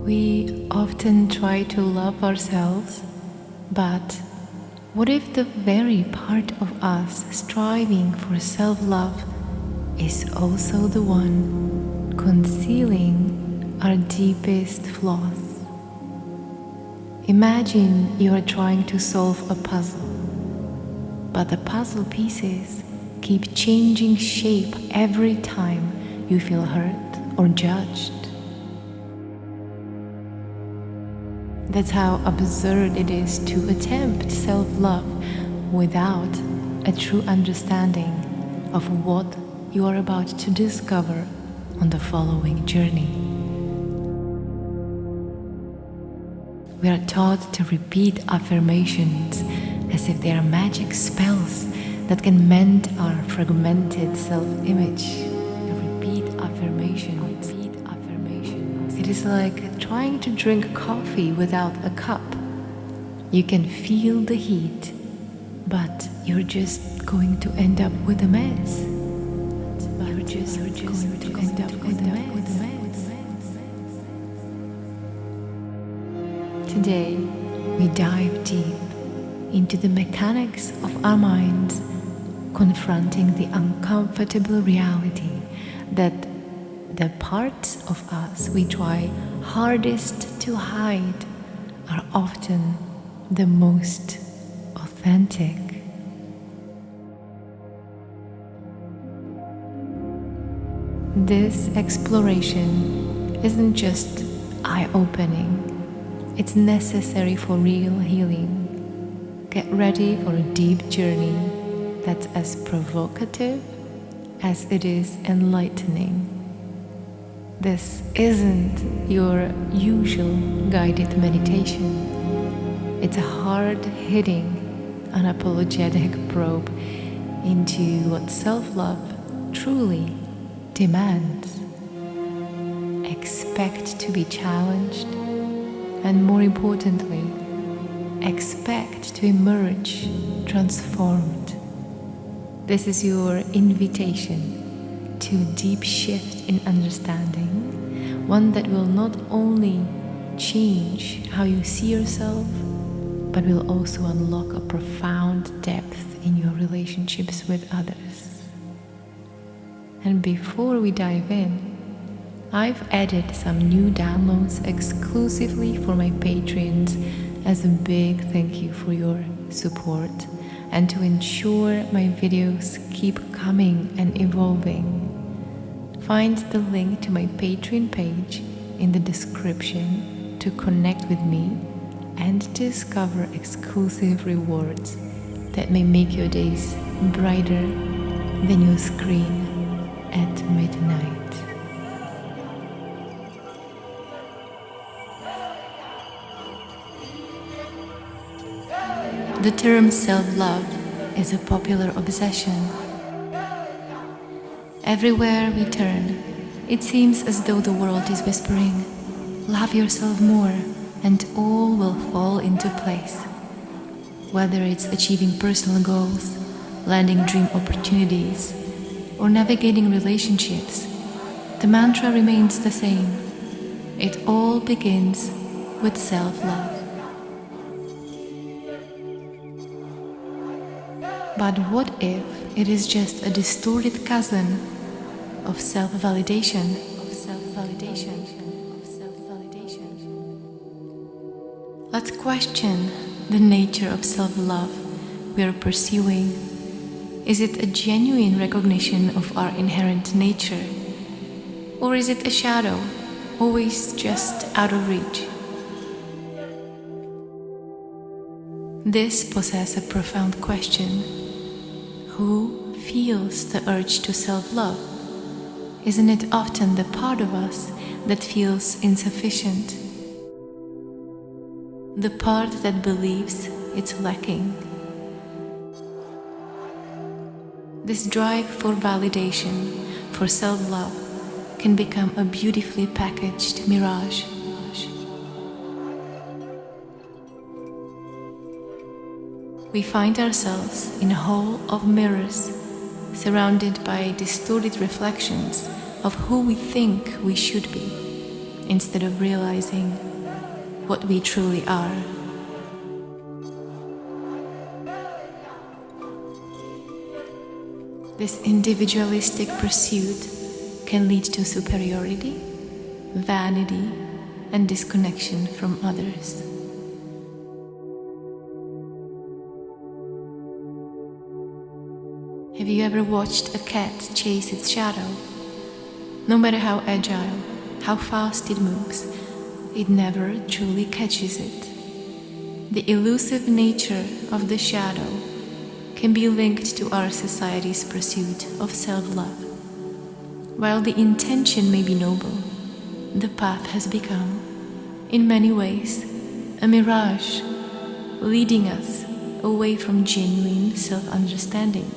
We often try to love ourselves, but what if the very part of us striving for self-love is also the one concealing our deepest flaws? Imagine you are trying to solve a puzzle, but the puzzle pieces keep changing shape every time you feel hurt or judged. That's how absurd it is to attempt self-love without a true understanding of what you are about to discover on the following journey. We are taught to repeat affirmations as if they are magic spells that can mend our fragmented self-image. Repeat affirmations. It is like trying to drink coffee without a cup. You can feel the heat, but you're just going to end up with a mess. You're just going to end up with a mess. Today, we dive deep into the mechanics of our minds, confronting the uncomfortable reality that the parts of us we try hardest to hide are often the most authentic. This exploration isn't just eye-opening, it's necessary for real healing. Get ready for a deep journey that's as provocative as it is enlightening. This isn't your usual guided meditation. It's a hard-hitting, unapologetic probe into what self-love truly demands. Expect to be challenged, and more importantly, expect to emerge transformed. This is your invitation to a deep shift in understanding, one that will not only change how you see yourself, but will also unlock a profound depth in your relationships with others. And before we dive in, I've added some new downloads exclusively for my patrons as a big thank you for your support and to ensure my videos keep coming and evolving. Find the link to my Patreon page in the description to connect with me and discover exclusive rewards that may make your days brighter than your screen at midnight. The term self-love is a popular obsession. Everywhere we turn, it seems as though the world is whispering, "Love yourself more, and all will fall into place." Whether it's achieving personal goals, landing dream opportunities, or navigating relationships, the mantra remains the same. It all begins with self-love. But what if it is just a distorted cousin of self-validation? Let's question the nature of self-love we are pursuing. Is it a genuine recognition of our inherent nature? Or is it a shadow, always just out of reach? This poses a profound question. Who feels the urge to self-love? Isn't it often the part of us that feels insufficient? The part that believes it's lacking? This drive for validation, for self-love, can become a beautifully packaged mirage. We find ourselves in a hall of mirrors, surrounded by distorted reflections of who we think we should be. instead of realizing what we truly are. This individualistic pursuit can lead to superiority, vanity, and disconnection from others. Have you ever watched a cat chase its shadow? No matter how agile, how fast it moves, it never truly catches it. The elusive nature of the shadow can be linked to our society's pursuit of self-love. While the intention may be noble, the path has become, in many ways, a mirage, leading us away from genuine self-understanding.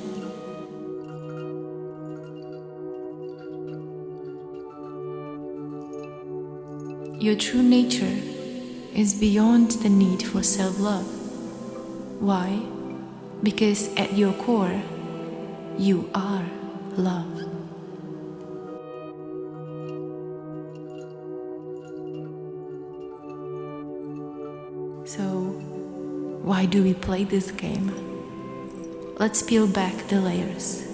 Your true nature is beyond the need for self-love. Why? Because at your core, you are love. So, why do we play this game? Let's peel back the layers.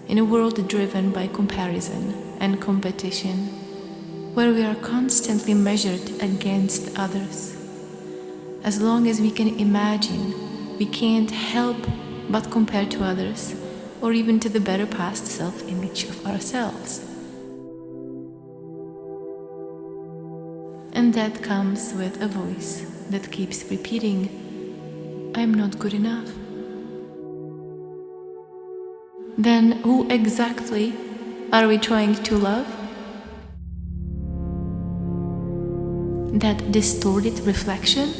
In a world driven by comparison and competition, where we are constantly measured against others, as long as we can imagine, we can't help but compare to others, or even to the better past self-image of ourselves. And that comes with a voice that keeps repeating, "I'm not good enough." Then who exactly are we trying to love? That distorted reflection?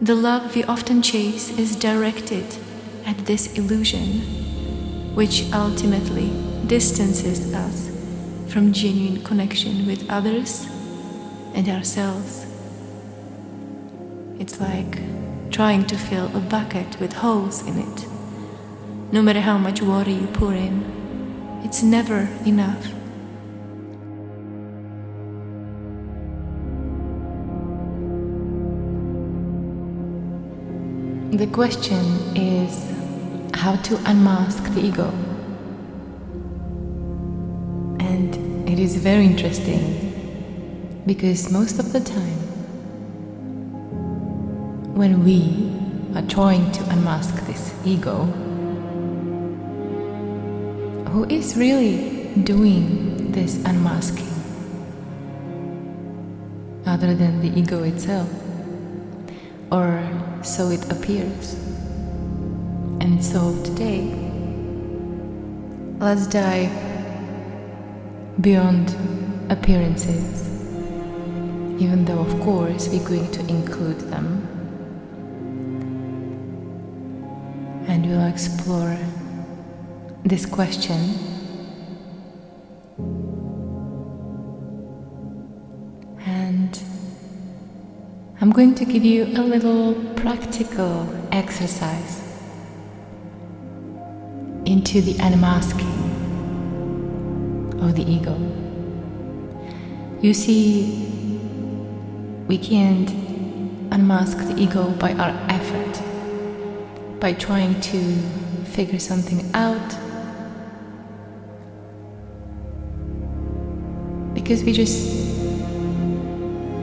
The love we often chase is directed at this illusion, which ultimately distances us from genuine connection with others and ourselves. It's like trying to fill a bucket with holes in it. No matter how much water you pour in, it's never enough. The question is how to unmask the ego. And it is very interesting because most of the time, when we are trying to unmask this ego, who is really doing this unmasking other than the ego itself? Or so it appears. And so today, let's dive beyond appearances, even though of course we're going to include them. And we'll explore this question and I'm going to give you a little practical exercise into the unmasking of the ego. You see, we can't unmask the ego by our effort, by trying to figure something out, because we just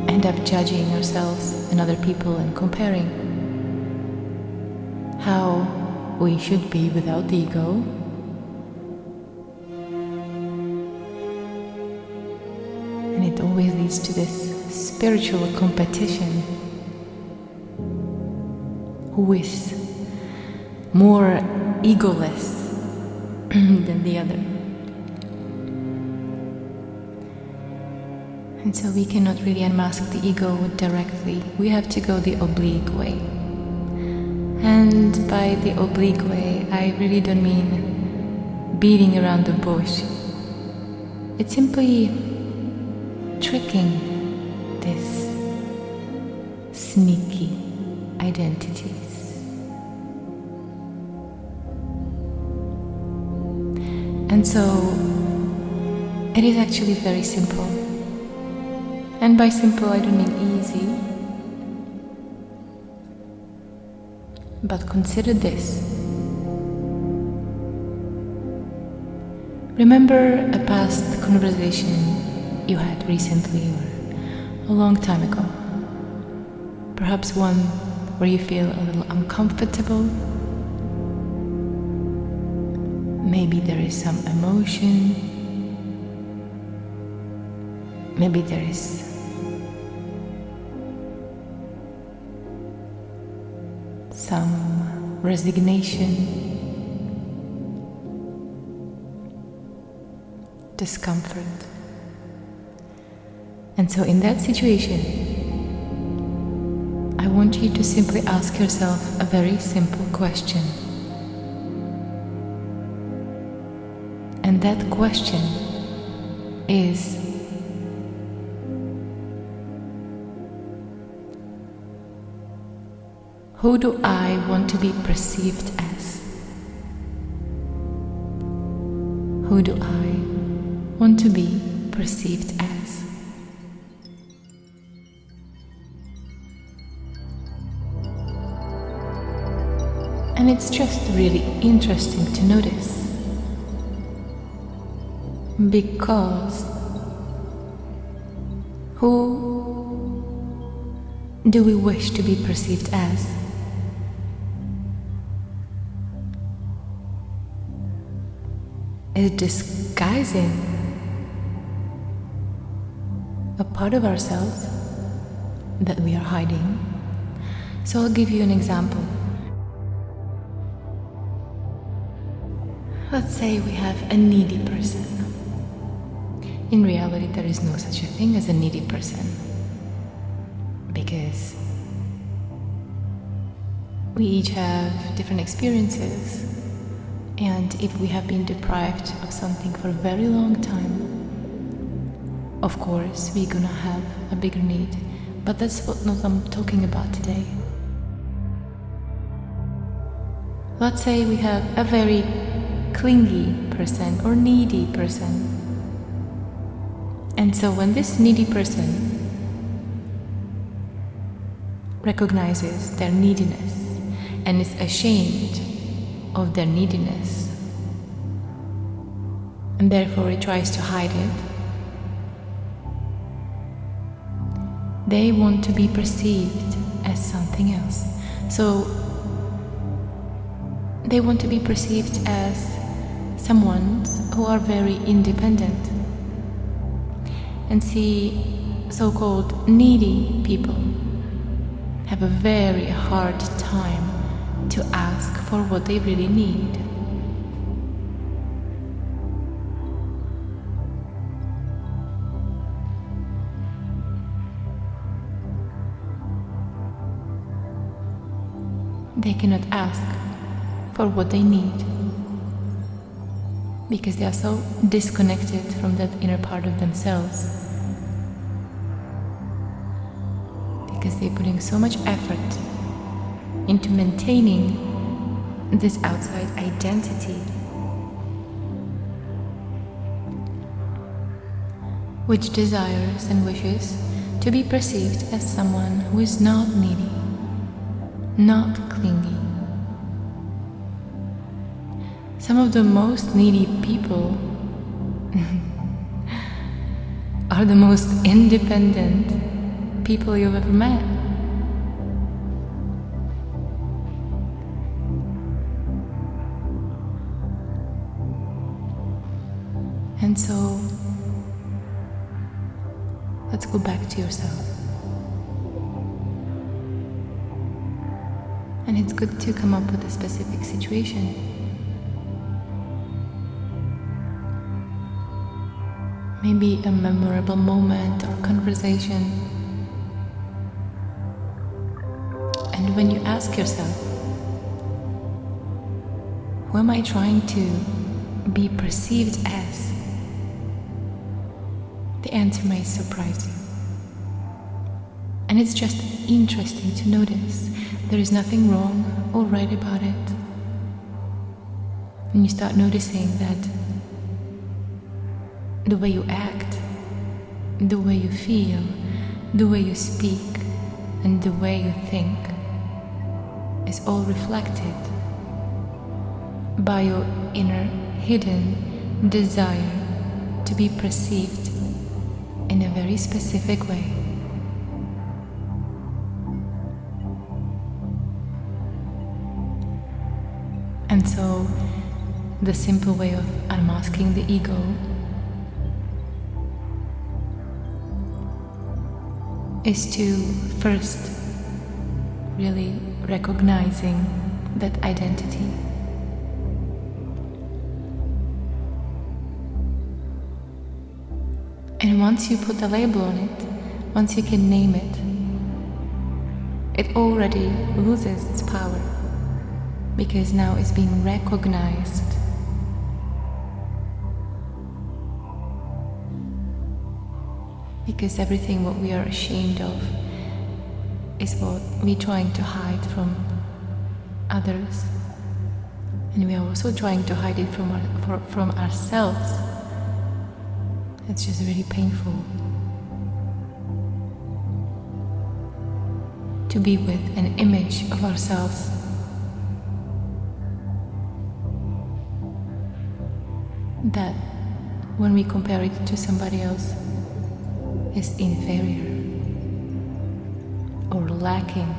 end up judging ourselves and other people and comparing how we should be without the ego. And it always leads to this spiritual competition. Who is more egoless than the other? And so we cannot really unmask the ego directly. We have to go the oblique way. And by the oblique way, I really don't mean beating around the bush. It's simply tricking these sneaky identities. And so It is actually very simple. And by simple, I don't mean easy. But consider this. Remember a past conversation you had recently or a long time ago. Perhaps one where you feel a little uncomfortable. Maybe there is some emotion. Maybe there is some resignation, discomfort. And so in that situation, I want you to simply ask yourself a very simple question. And that question is, who do I want to be perceived as? Who do I want to be perceived as? And it's just really interesting to notice, because who do we wish to be perceived as? Is disguising a part of ourselves that we are hiding. So I'll give you an example. Let's say we have a needy person. In reality, there is no such a thing as a needy person, because we each have different experiences. And if we have been deprived of something for a very long time, of course, we're gonna have a bigger need. But that's what I'm talking about today. Let's say we have a very clingy person or needy person. And so when this needy person recognizes their neediness and is ashamed of their neediness, and therefore it tries to hide it, they want to be perceived as something else. So they want to be perceived as someone who are very independent. And see, so-called needy people have a very hard time to ask for what they really need. They cannot ask for what they need because they are so disconnected from that inner part of themselves, because they're putting so much effort into maintaining this outside identity, which desires and wishes to be perceived as someone who is not needy, not clingy. Some of the most needy people are the most independent people you've ever met. And so, let's go back to yourself. And it's good to come up with a specific situation. Maybe a memorable moment or conversation. And when you ask yourself, who am I trying to be perceived as? The answer may surprise you. And it's just interesting to notice. There is nothing wrong or right about it. And you start noticing that the way you act, the way you feel, the way you speak, and the way you think is all reflected by your inner hidden desire to be perceived in a very specific way. And so the simple way of unmasking the ego is to first really recognizing that identity. And once you put a label on it, once you can name it, it already loses its power, because now it's being recognized. Because everything what we are ashamed of is what we're trying to hide from others, and we are also trying to hide it from ourselves. It's just really painful to be with an image of ourselves that, when we compare it to somebody else, is inferior or lacking.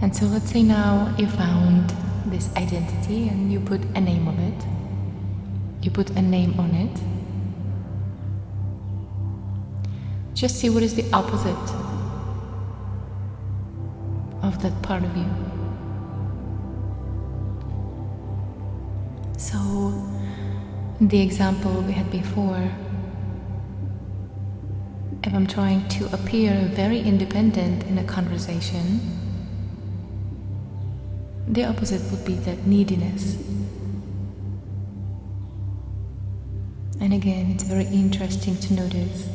And so let's say now you found this identity and you put a name on it. You put a name on it. Just see what is the opposite of that part of you. So, the example we had before, if I'm trying to appear very independent in a conversation, the opposite would be that neediness. And again, it's very interesting to notice.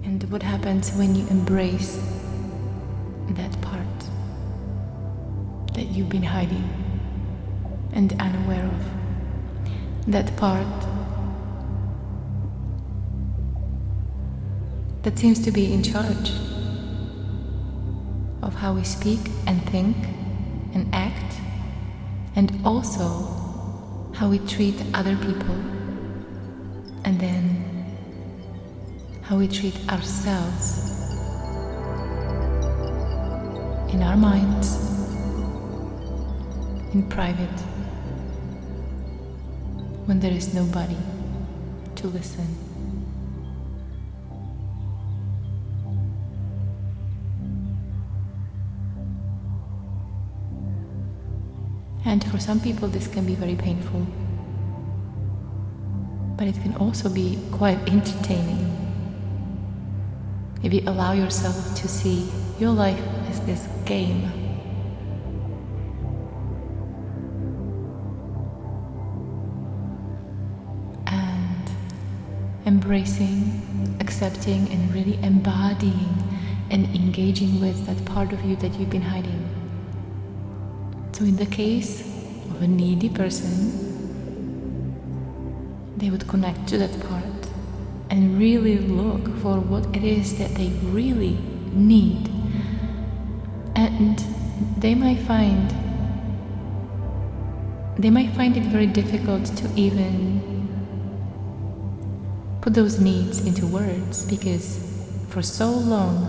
And what happens when you embrace that part that you've been hiding and unaware of. That part that seems to be in charge of how we speak and think and act, and also how we treat other people, and then how we treat ourselves in our minds, in private, when there is nobody to listen. And for some people this can be very painful, but it can also be quite entertaining if you allow yourself to see your life as this game. Embracing, accepting, and really embodying and engaging with that part of you that you've been hiding. So in the case of a needy person, they would connect to that part and really look for what it is that they really need. And they might find it very difficult to even put those needs into words, because for so long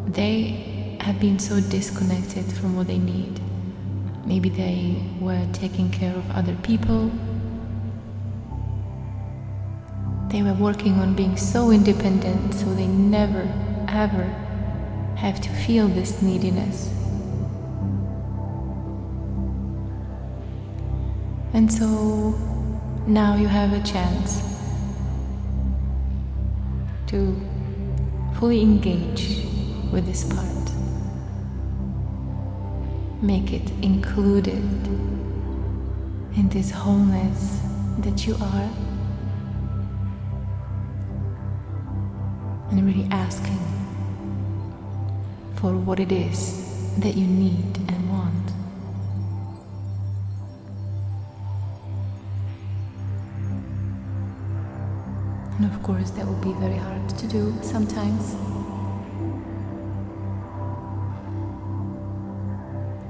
they have been so disconnected from what they need. Maybe they were taking care of other people. They were working on being so independent, so they never ever have to feel this neediness. And so now you have a chance to fully engage with this part. Make it included in this wholeness that you are, and really asking for what it is that you need and want. And of course that will be very hard to do sometimes.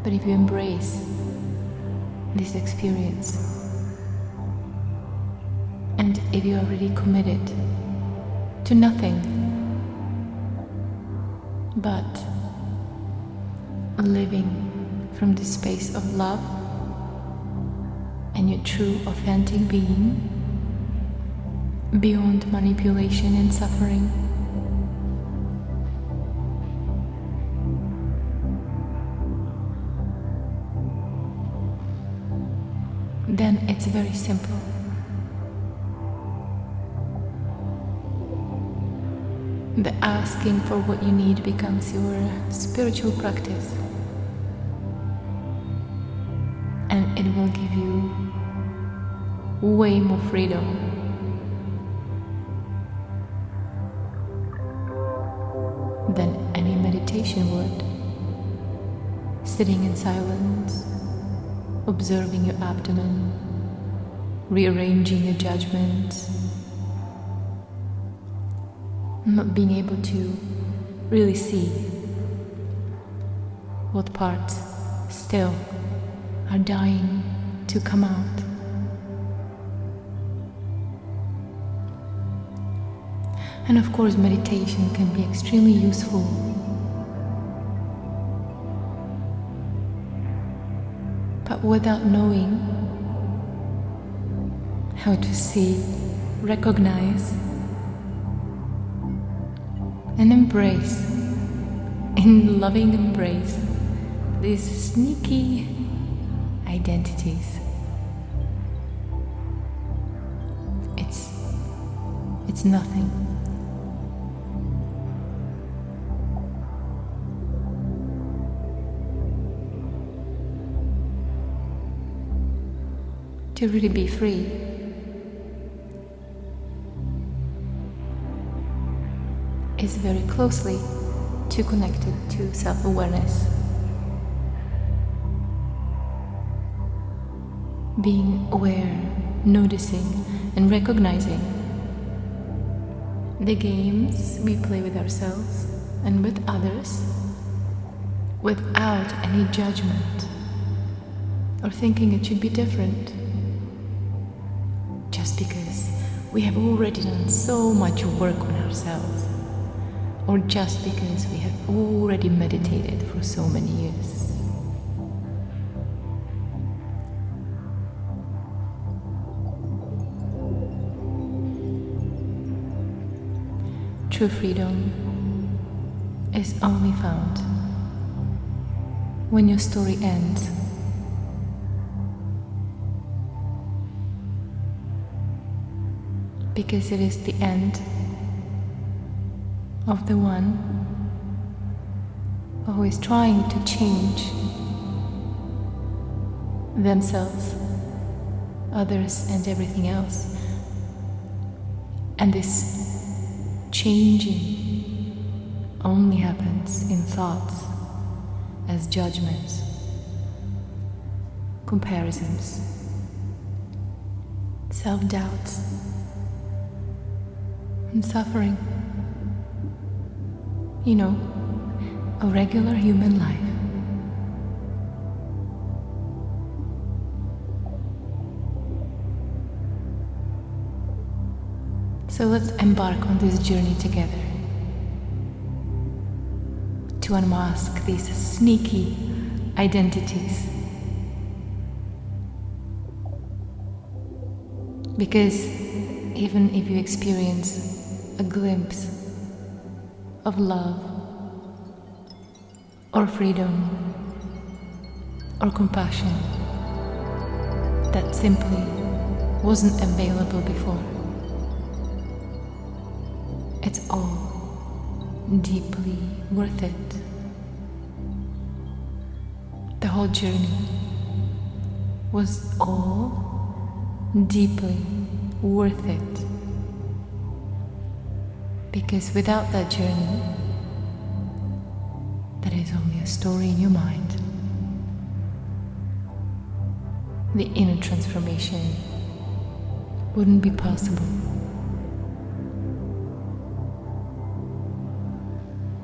But if you embrace this experience, and if you are really committed to nothing but living from the space of love and your true authentic being, beyond manipulation and suffering, then it's very simple. The asking for what you need becomes your spiritual practice, and it will give you way more freedom than any meditation would. Sitting in silence, observing your abdomen, rearranging your judgments, not being able to really see what parts still are dying to come out. And of course, meditation can be extremely useful. But without knowing how to see, recognize, and embrace, in loving embrace, these sneaky identities, it's nothing. To really be free is very closely connected to self-awareness. Being aware, noticing, and recognizing the games we play with ourselves and with others without any judgment or thinking it should be different. Just because we have already done so much work on ourselves, or just because we have already meditated for so many years. True freedom is only found when your story ends. Because it is the end of the one who is trying to change themselves, others, and everything else. And this changing only happens in thoughts as judgments, comparisons, self-doubts, and suffering. You know, a regular human life. So let's embark on this journey together to unmask these sneaky identities. Because even if you experience a glimpse of love, or freedom, or compassion that simply wasn't available before, it's all deeply worth it. The whole journey was all deeply worth it. Because without that journey, that is only a story in your mind. The inner transformation wouldn't be possible.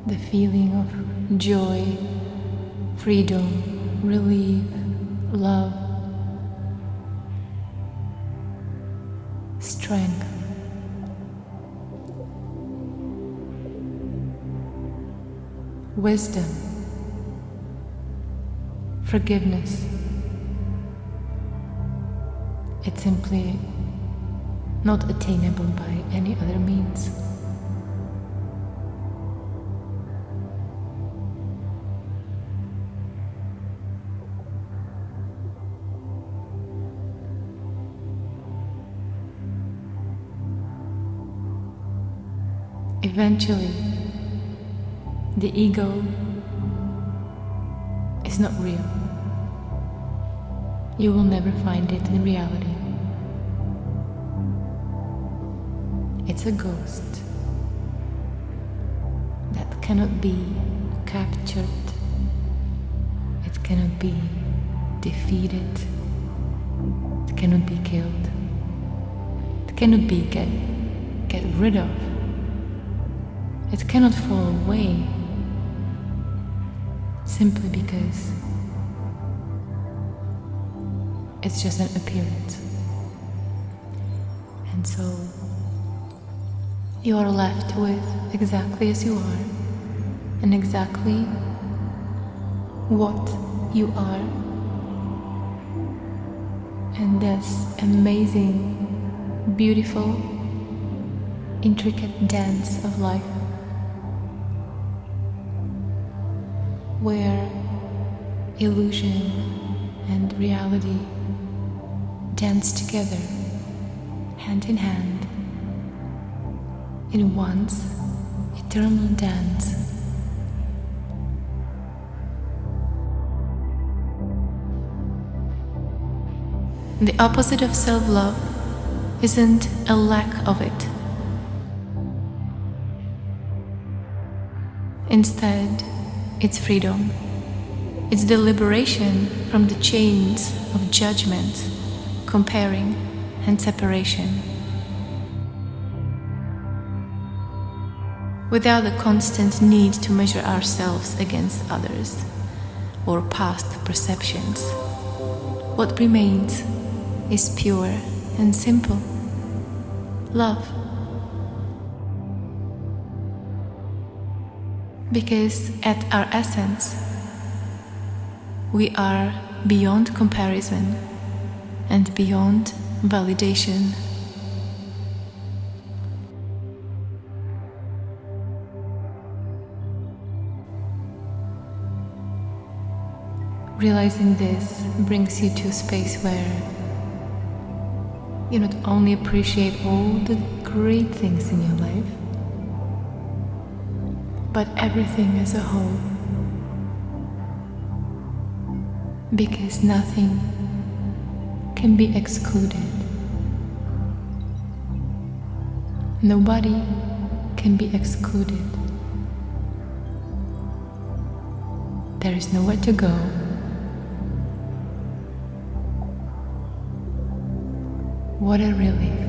the feeling of joy, freedom, relief, love, strength. Wisdom, forgiveness. It's simply not attainable by any other means. Eventually, the ego is not real. You will never find it in reality. It's a ghost that cannot be captured. It cannot be defeated. It cannot be killed. It cannot be get rid of. It cannot fall away simply because it's just an appearance. And so you are left with exactly as you are and exactly what you are. And this amazing, beautiful, intricate dance of life, where illusion and reality dance together, hand in hand, in one's eternal dance. The opposite of self-love isn't a lack of it. Instead, it's freedom. It's the liberation from the chains of judgment, comparing, and separation. Without the constant need to measure ourselves against others or past perceptions, what remains is pure and simple love. Because at our essence, we are beyond comparison and beyond validation. Realizing this brings you to a space where you not only appreciate all the great things in your life, but everything as a whole. Because nothing can be excluded. Nobody can be excluded. There is nowhere to go. What a relief.